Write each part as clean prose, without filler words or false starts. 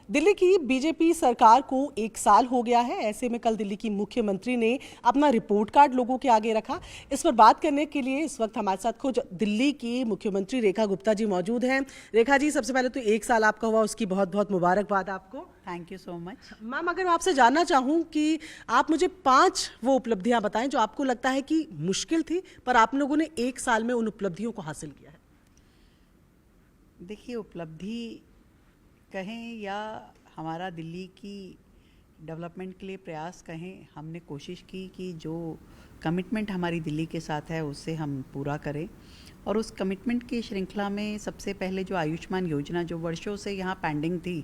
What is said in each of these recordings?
दिल्ली की बीजेपी सरकार को 1 साल हो गया है। ऐसे में कल दिल्ली की मुख्यमंत्री ने अपना रिपोर्ट कार्ड लोगों के आगे रखा। इस पर बात करने के लिए इस वक्त हमारे साथ खुद दिल्ली की मुख्यमंत्री रेखा गुप्ता जी मौजूद हैं। रेखा जी, सबसे पहले तो 1 साल आपका हुआ, उसकी बहुत बहुत मुबारकबाद आपको। Thank you so much. Ma'am, अगर मैं आपसे जानना चाहूँ कि आप मुझे 5 वो उपलब्धियाँ बताएं जो आपको लगता है कि मुश्किल थी, पर आप लोगों ने 1 साल में उन उपलब्धियों को हासिल किया है। देखिए, उपलब्धि कहें या हमारा दिल्ली की डेवलपमेंट के लिए प्रयास कहें, हमने कोशिश की कि जो कमिटमेंट हमारी दिल्ली के साथ है उससे हम पूरा करें। और उस कमिटमेंट की श्रृंखला में सबसे पहले जो आयुष्मान योजना जो वर्षों से यहाँ पेंडिंग थी,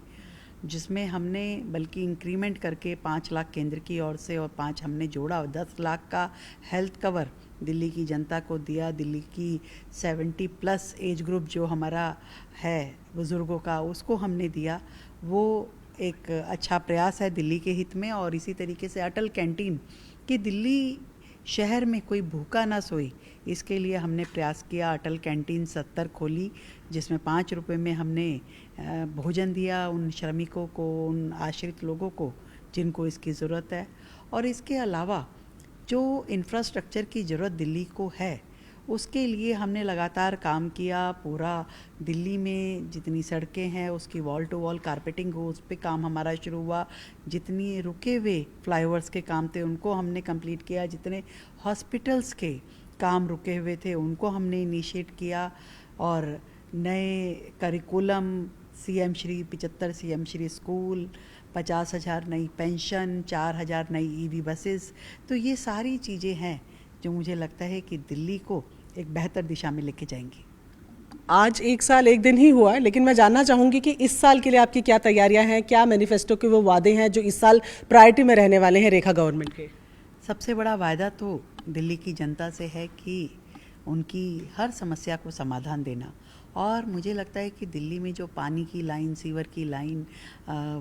जिसमें हमने बल्कि इंक्रीमेंट करके 5 लाख केंद्र की ओर से और 5 हमने जोड़ा, 10 लाख का हेल्थ कवर दिल्ली की जनता को दिया। दिल्ली की 70+ एज ग्रुप जो हमारा है बुज़ुर्गों का, उसको हमने दिया। वो एक अच्छा प्रयास है दिल्ली के हित में। और इसी तरीके से अटल कैंटीन कि दिल्ली शहर में कोई भूखा ना सोए, इसके लिए हमने प्रयास किया। अटल कैंटीन 70 खोली, जिसमें 5 रुपये में हमने भोजन दिया उन श्रमिकों को, उन आश्रित लोगों को जिनको इसकी ज़रूरत है। और इसके अलावा जो इंफ्रास्ट्रक्चर की ज़रूरत दिल्ली को है, उसके लिए हमने लगातार काम किया। पूरा दिल्ली में जितनी सड़कें हैं उसकी वॉल टू वॉल कारपेटिंग हो, उस पर काम हमारा शुरू हुआ। जितनी रुके हुए फ्लाईओवर्स के काम थे उनको हमने कंप्लीट किया। जितने हॉस्पिटल्स के काम रुके हुए थे उनको हमने इनिशिएट किया। और नए curriculum, CM Shri 75 CM Shri school, 50,000 नई पेंशन, 4,000 नई EV बसेस। तो ये सारी चीज़ें हैं जो मुझे लगता है कि दिल्ली को एक बेहतर दिशा में लेके जाएंगी। आज 1 साल 1 दिन ही हुआ है, लेकिन मैं जानना चाहूँगी कि इस साल के लिए आपकी क्या तैयारियां हैं, क्या मैनिफेस्टो के वो वादे हैं जो इस साल प्रायोरिटी में रहने वाले हैं रेखा गवर्नमेंट के। सबसे बड़ा वायदा तो दिल्ली की जनता से है कि उनकी हर समस्या को समाधान देना। और मुझे लगता है कि दिल्ली में जो पानी की लाइन, सीवर की लाइन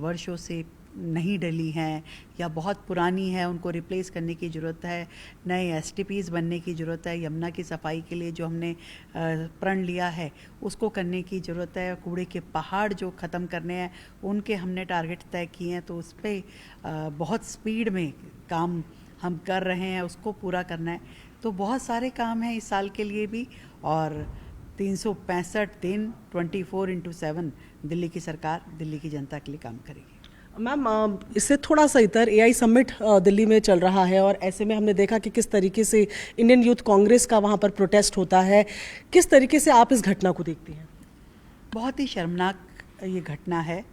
वर्षों से नहीं डली हैं या बहुत पुरानी है, उनको रिप्लेस करने की ज़रूरत है। नए STPs बनने की ज़रूरत है। यमुना की सफाई के लिए जो हमने प्रण लिया है उसको करने की ज़रूरत है। कूड़े के पहाड़ जो ख़त्म करने हैं उनके हमने टारगेट तय किए हैं, तो उस पर बहुत स्पीड में काम हम कर रहे हैं, उसको पूरा करना है। तो बहुत सारे काम हैं इस साल के लिए भी। और 365 दिन 24/7 दिल्ली की सरकार दिल्ली की जनता के लिए काम करेगी। मैम, इससे थोड़ा सा इतर AI समिट दिल्ली में चल रहा है और ऐसे में हमने देखा कि किस तरीके से इंडियन यूथ कांग्रेस का वहाँ पर प्रोटेस्ट होता है। किस तरीके से आप इस घटना को देखती हैं? बहुत ही शर्मनाक ये घटना है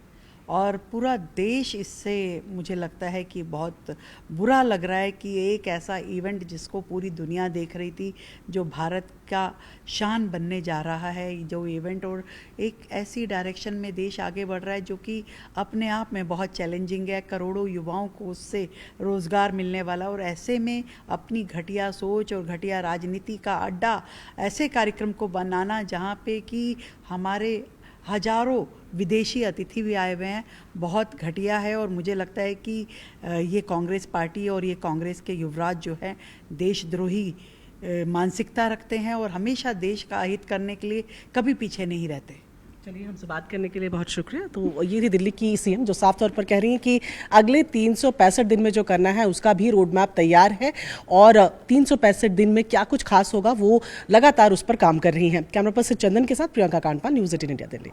और पूरा देश इससे मुझे लगता है कि बहुत बुरा लग रहा है कि एक ऐसा इवेंट जिसको पूरी दुनिया देख रही थी, जो भारत का शान बनने जा रहा है, जो इवेंट और एक ऐसी डायरेक्शन में देश आगे बढ़ रहा है जो कि अपने आप में बहुत चैलेंजिंग है। करोड़ों युवाओं को उससे रोज़गार मिलने वाला, और ऐसे में अपनी घटिया सोच और घटिया राजनीति का अड्डा ऐसे कार्यक्रम को बनाना जहाँ पे कि हमारे हजारों विदेशी अतिथि भी आए हुए हैं, बहुत घटिया है। और मुझे लगता है कि ये कांग्रेस पार्टी और ये कांग्रेस के युवराज जो हैं देशद्रोही मानसिकता रखते हैं और हमेशा देश का हित करने के लिए कभी पीछे नहीं रहते। चलिए, हमसे बात करने के लिए बहुत शुक्रिया। तो ये थी दिल्ली की CM जो साफ तौर पर कह रही हैं कि अगले 365 दिन में जो करना है उसका भी रोड मैप तैयार है और 365 दिन में क्या कुछ खास होगा वो लगातार उस पर काम कर रही हैं। कैमरा पर्सन चंदन के साथ प्रियंका कांडपाल, न्यूज़ 18 इंडिया, दिल्ली।